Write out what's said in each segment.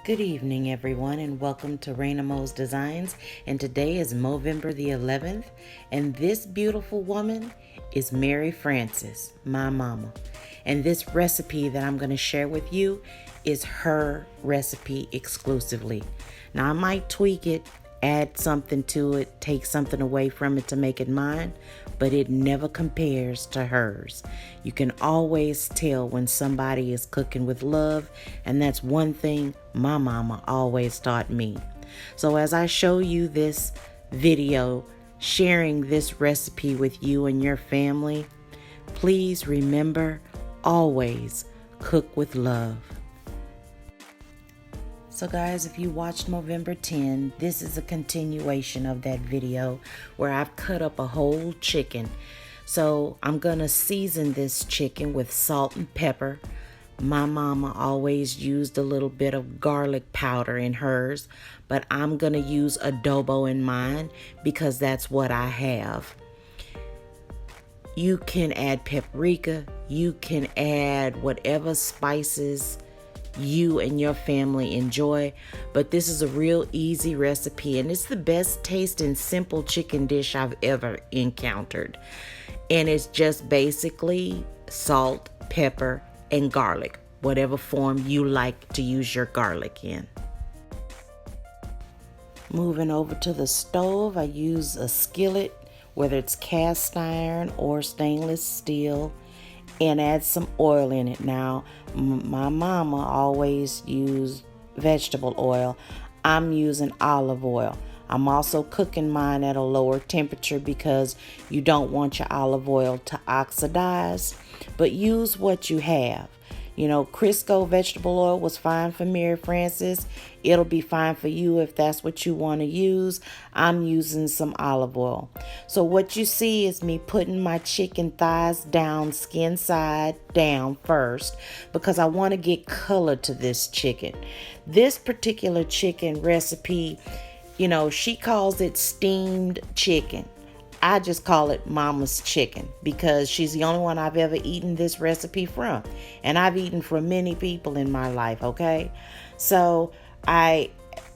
Good evening, everyone, and welcome to Raina Mo's Designs. And today is MoeVember the 11th, and this beautiful woman is Mary Frances, my mama. And this recipe that I'm going to share with you is her recipe exclusively. Now, I might tweak it, add something to it, take something away from it to make it mine, but it never compares to hers. You can always tell when somebody is cooking with love, and that's one thing my mama always taught me. So as I show you this video, sharing this recipe with you and your family, please remember, always cook with love. So guys, if you watched MoeVember 10, this is a continuation of that video where I've cut up a whole chicken. So I'm gonna season this chicken with salt and pepper. My mama always used a little bit of garlic powder in hers, but I'm gonna use adobo in mine because that's what I have. You can add paprika, you can add whatever spices you and your family enjoy, but this is a real easy recipe, and it's the best tasting simple chicken dish I've ever encountered. And it's just basically salt, pepper, and garlic, whatever form you like to use your garlic in. Moving over to the stove, I use a skillet, whether it's cast iron or stainless steel, and add some oil in it. Now, my mama always used vegetable oil. I'm using olive oil. I'm also cooking mine at a lower temperature because you don't want your olive oil to oxidize, but use what you have. You know, Crisco vegetable oil was fine for Mary Frances. It'll be fine for you if that's what you want to use. I'm using some olive oil. So what you see is me putting my chicken thighs down, skin side down first, because I want to get color to this chicken. This particular chicken recipe, you know, she calls it steamed chicken. I just call it Mama's chicken because she's the only one I've ever eaten this recipe from. And I've eaten from many people in my life, okay? So I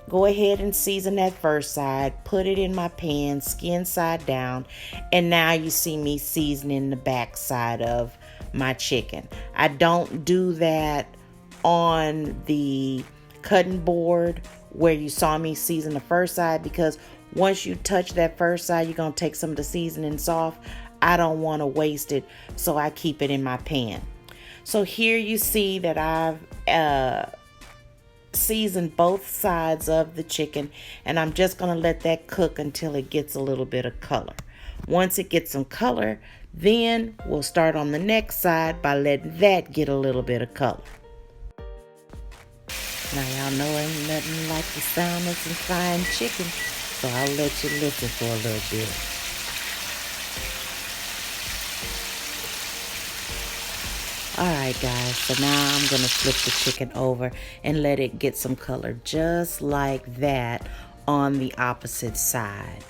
go ahead and season that first side, put it in my pan, skin side down, and now you see me seasoning the back side of my chicken. I don't do that on the cutting board where you saw me season the first side, because once you touch that first side, you're going to take some of the seasonings off. I don't want to waste it, so I keep it in my pan. So here you see that I've seasoned both sides of the chicken, and I'm just going to let that cook until it gets a little bit of color. Once it gets some color, then we'll start on the next side by letting that get a little bit of color. Now y'all know ain't nothing like the sound of some frying chicken, so I'll let you listen for a little bit. Alright guys, so now I'm going to flip the chicken over and let it get some color just like that on the opposite side.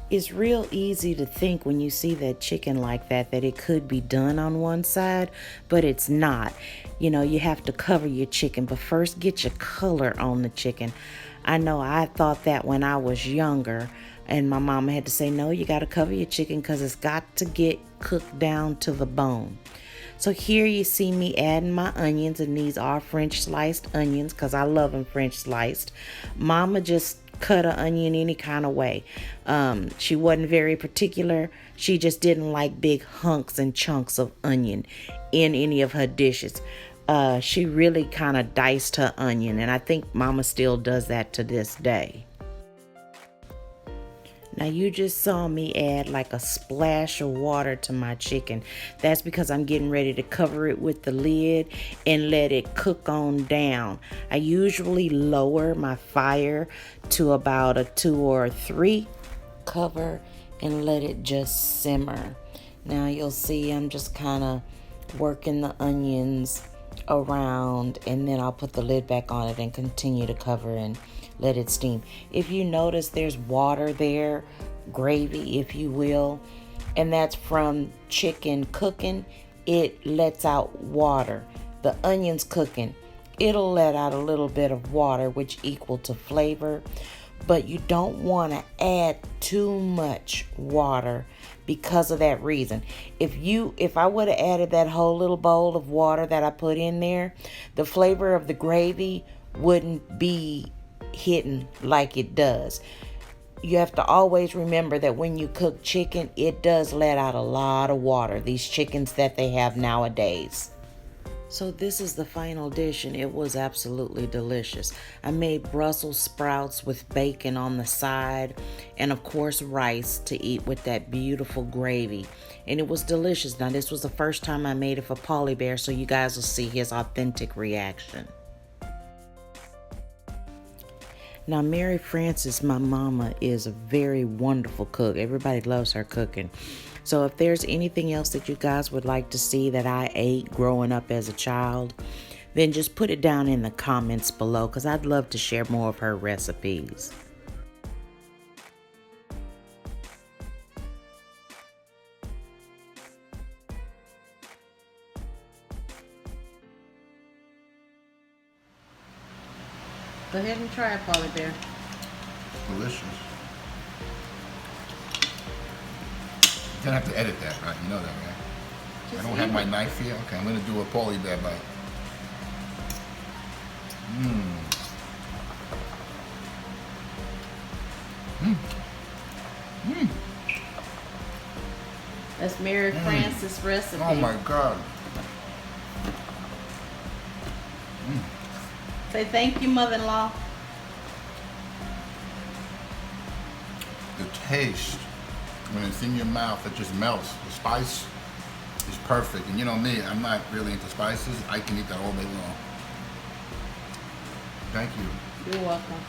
It's real easy to think when you see that chicken like that it could be done on one side, but it's not. You know, you have to cover your chicken, but first get your color on the chicken. I know I thought that when I was younger, and my mama had to say, no, you got to cover your chicken because it's got to get cooked down to the bone. So here you see me adding my onions, and these are French sliced onions because I love them French sliced. Mama just cut an onion any kind of way. She wasn't very particular. She just didn't like big hunks and chunks of onion in any of her dishes. She really kind of diced her onion, and I think Mama still does that to this day. Now you just saw me add like a splash of water to my chicken. That's because I'm getting ready to cover it with the lid and let it cook on down. I usually lower my fire to about a 2 or a 3. Cover and let it just simmer. Now you'll see I'm just kind of working the onions around, and then I'll put the lid back on it and continue to cover and let it steam. If you notice there's water there, gravy if you will, and that's from chicken cooking, it lets out water. The onions cooking, it'll let out a little bit of water, which equal to flavor. But you don't want to add too much water because of that reason. If I would have added that whole little bowl of water that I put in there, the flavor of the gravy wouldn't be hidden like it does. You have to always remember that when you cook chicken, it does let out a lot of water, these chickens that they have nowadays. So this is the final dish, and it was absolutely delicious. I made Brussels sprouts with bacon on the side, and of course rice to eat with that beautiful gravy. And it was delicious. Now this was the first time I made it for Paulie Bear, so you guys will see his authentic reaction. Now, Mary Frances, my mama, is a very wonderful cook. Everybody loves her cooking. So if there's anything else that you guys would like to see that I ate growing up as a child, then just put it down in the comments below, because I'd love to share more of her recipes. Go ahead and try it, Paulie Bear. Delicious. You're gonna have to edit that, right? You know that, right? I don't have my knife here. Okay, I'm gonna do a Paulie Bear bite. That's Mary Frances' recipe. Oh my God. Say thank you, mother-in-law. The taste, when it's in your mouth, it just melts. The spice is perfect. And you know me, I'm not really into spices. I can eat that all day long. Thank you. You're welcome.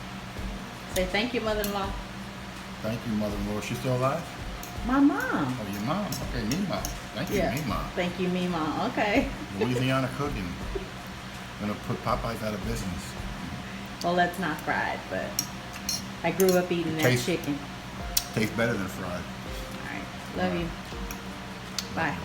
Say thank you, mother-in-law. Thank you, mother-in-law. Is she still alive? My mom. Oh, your mom. Okay, me mom. Thank you, me mom. Thank you, me mom. Okay. Louisiana cooking. Gonna put Popeyes out of business. Well, that's not fried, but I grew up eating that chicken. Tastes better than fried. All right. Love you. Bye.